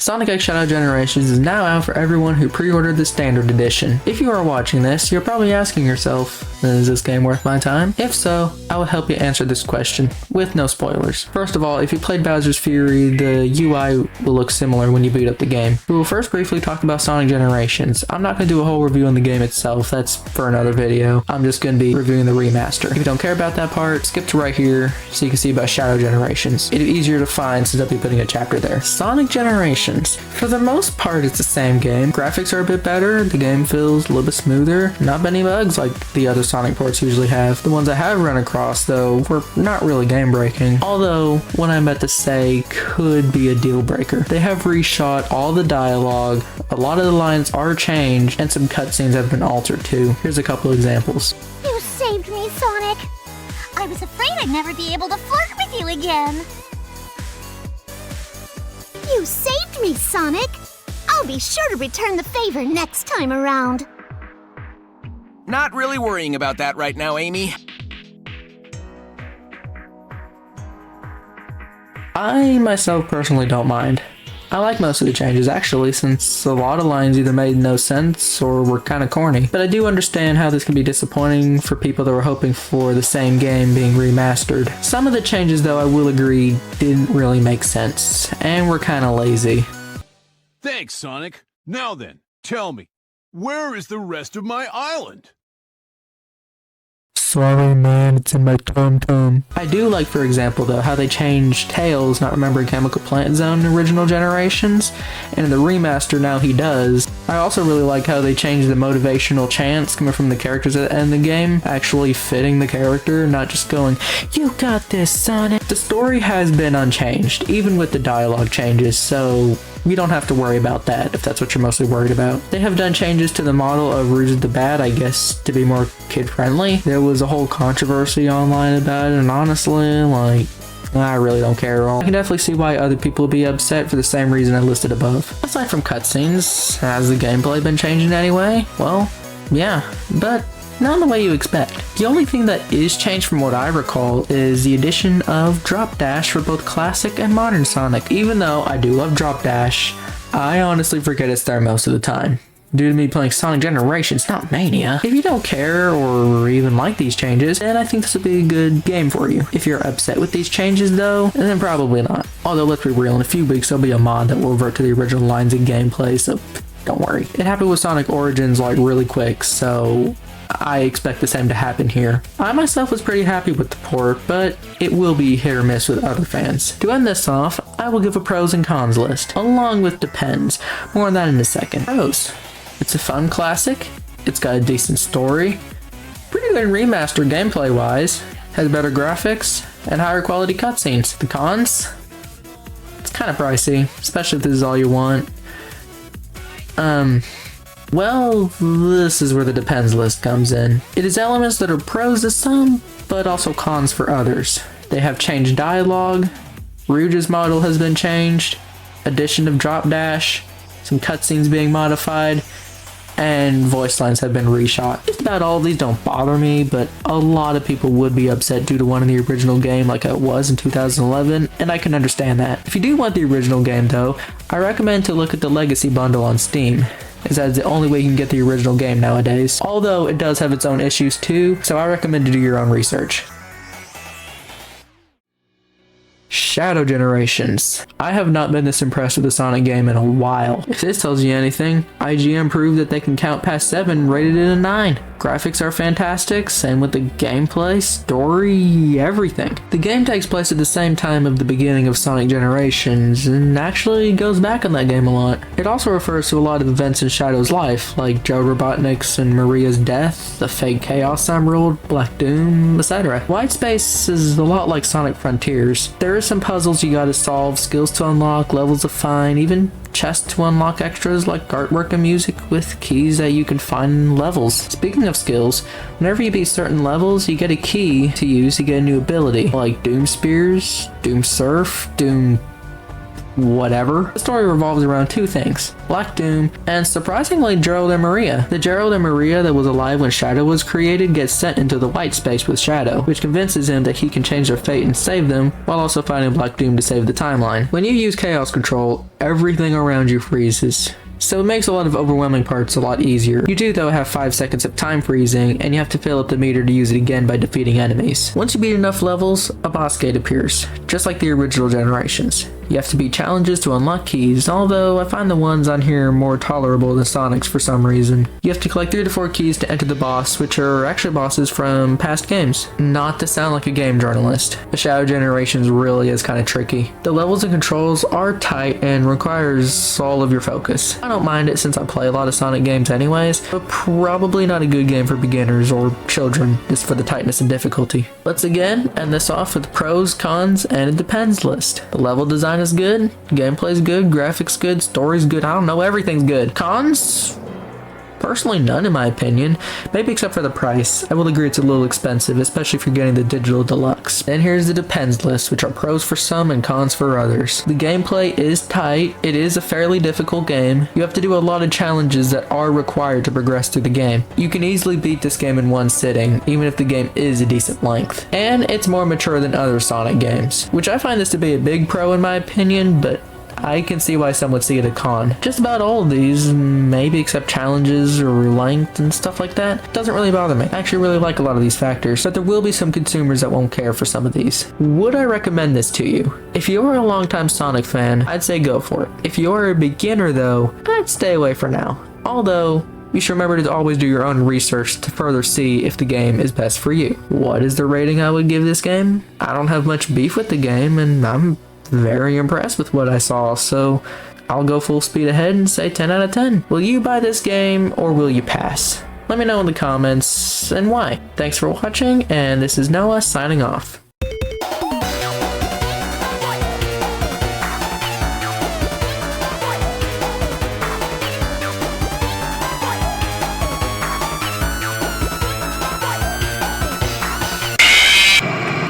Sonic X Shadow Generations is now out for everyone who pre-ordered the standard edition. If you are watching this, you're probably asking yourself, is this game worth my time? If so, I will help you answer this question, with no spoilers. First of all, if you played Bowser's Fury, the UI will look similar when you boot up the game. We will first briefly talk about Sonic Generations. I'm not going to do a whole review on the game itself, that's for another video. I'm just going to be reviewing the remaster. If you don't care about that part, skip to right here so you can see about Shadow Generations. It'll be easier to find since I'll be putting a chapter there. Sonic Generations. For the most part, it's the same game. Graphics are a bit better, the game feels a little bit smoother, not many bugs like the other Sonic ports usually have. The ones I have run across, though, were not really game breaking, although what I'm about to say could be a deal breaker. They have reshot all the dialogue, a lot of the lines are changed, and some cutscenes have been altered too. Here's a couple examples. You saved me, Sonic! I was afraid I'd never be able to flirt with you again! You saved me, Sonic! I'll be sure to return the favor next time around. Not really worrying about that right now, Amy. I myself personally don't mind. I like most of the changes actually, since a lot of lines either made no sense or were kind of corny. But I do understand how this can be disappointing for people that were hoping for the same game being remastered. Some of the changes, though, I will agree didn't really make sense, and were kind of lazy. Thanks, Sonic. Now then, tell me, where is the rest of my island? Sorry man, it's in my tum-tum. I do like, for example, though, how they changed Tails not remembering Chemical Plant Zone in original generations, and in the remaster now he does. I also really like how they changed the motivational chants coming from the characters at the end of the game, actually fitting the character, not just going, "You got this, Sonic." The story has been unchanged, even with the dialogue changes, so you don't have to worry about that if that's what you're mostly worried about. They have done changes to the model of Rouge of the Bat, I guess, to be more kid-friendly. There was a whole controversy online about it, and honestly, like, I really don't care at all. I can definitely see why other people would be upset for the same reason I listed above. Aside from cutscenes, has the gameplay been changing anyway? Well, yeah, but not in the way you expect. The only thing that is changed from what I recall is the addition of Drop Dash for both classic and modern Sonic. Even though I do love Drop Dash, I honestly forget it's there most of the time, due to me playing Sonic Generations, not Mania. If you don't care or even like these changes, then I think this would be a good game for you. If you're upset with these changes though, then probably not. Although let's be real, in a few weeks there'll be a mod that will revert to the original lines and gameplay, so don't worry. It happened with Sonic Origins like really quick, so I expect the same to happen here. I myself was pretty happy with the port, but it will be hit or miss with other fans. To end this off, I will give a pros and cons list, along with depends. More on that in a second. Pros. It's a fun classic, it's got a decent story, pretty good remaster gameplay wise, has better graphics, and higher quality cutscenes. The cons? It's kind of pricey, especially if this is all you want. Well, this is where the depends list comes in. It has elements that are pros to some, but also cons for others. They have changed dialogue, Rouge's model has been changed, addition of Drop Dash, some cutscenes being modified, and voice lines have been reshot. Just about all of these don't bother me, but a lot of people would be upset due to one in the original game like it was in 2011, and I can understand that. If you do want the original game though, I recommend to look at the Legacy bundle on Steam, as that's the only way you can get the original game nowadays. Although it does have its own issues too, so I recommend to do your own research. Shadow Generations. I have not been this impressed with the Sonic game in a while. If this tells you anything, IGN proved that they can count past 7, rated it a 9. Graphics are fantastic, same with the gameplay, story, everything. The game takes place at the same time of the beginning of Sonic Generations, and actually goes back on that game a lot. It also refers to a lot of events in Shadow's life, like Joe Robotnik's and Maria's death, the fake Chaos Emerald, Black Doom, etc. White Space is a lot like Sonic Frontiers. There are some puzzles you gotta solve, skills to unlock, levels to find, even chests to unlock extras like artwork and music with keys that you can find in levels. Speaking of skills, whenever you beat certain levels, you get a key to use to get a new ability, like Doom Spears, Doom Surf, Doom whatever. The story revolves around two things: Black Doom and, surprisingly, Gerald and Maria. The Gerald and Maria that was alive when Shadow was created gets sent into the white space with Shadow, which convinces him that he can change their fate and save them, while also fighting Black Doom to save the timeline. When you use Chaos Control, everything around you freezes, so it makes a lot of overwhelming parts a lot easier. You do though have 5 seconds of time freezing, and you have to fill up the meter to use it again by defeating enemies. Once you beat enough levels, a boss gate appears, just like the original generations. You have to beat challenges to unlock keys, although I find the ones on here more tolerable than Sonic's for some reason. You have to collect 3 to 4 keys to enter the boss, which are actually bosses from past games. Not to sound like a game journalist, the Shadow Generations really is kind of tricky. The levels and controls are tight and requires all of your focus. I don't mind it since I play a lot of Sonic games anyways, but probably not a good game for beginners or children, just for the tightness and difficulty. Let's again end this off with pros, cons, and a depends list. The level design is good, gameplay's good, graphics good, story's good, I don't know, everything's good. Cons? Personally, none in my opinion, maybe except for the price. I will agree it's a little expensive, especially if you're getting the digital deluxe. And here's the depends list, which are pros for some and cons for others. The gameplay is tight, it is a fairly difficult game. You have to do a lot of challenges that are required to progress through the game. You can easily beat this game in one sitting, even if the game is a decent length. And it's more mature than other Sonic games, which I find this to be a big pro in my opinion, but I can see why some would see it a con. Just about all of these, maybe except challenges or length and stuff like that, doesn't really bother me. I actually really like a lot of these factors, but there will be some consumers that won't care for some of these. Would I recommend this to you? If you're a longtime Sonic fan, I'd say go for it. If you're a beginner though, I'd stay away for now. Although, you should remember to always do your own research to further see if the game is best for you. What is the rating I would give this game? I don't have much beef with the game, and I'm very impressed with what I saw, so I'll go full speed ahead and say 10 out of 10. Will you buy this game or will you pass? Let me know in the comments and why. Thanks for watching, and this is Noah signing off.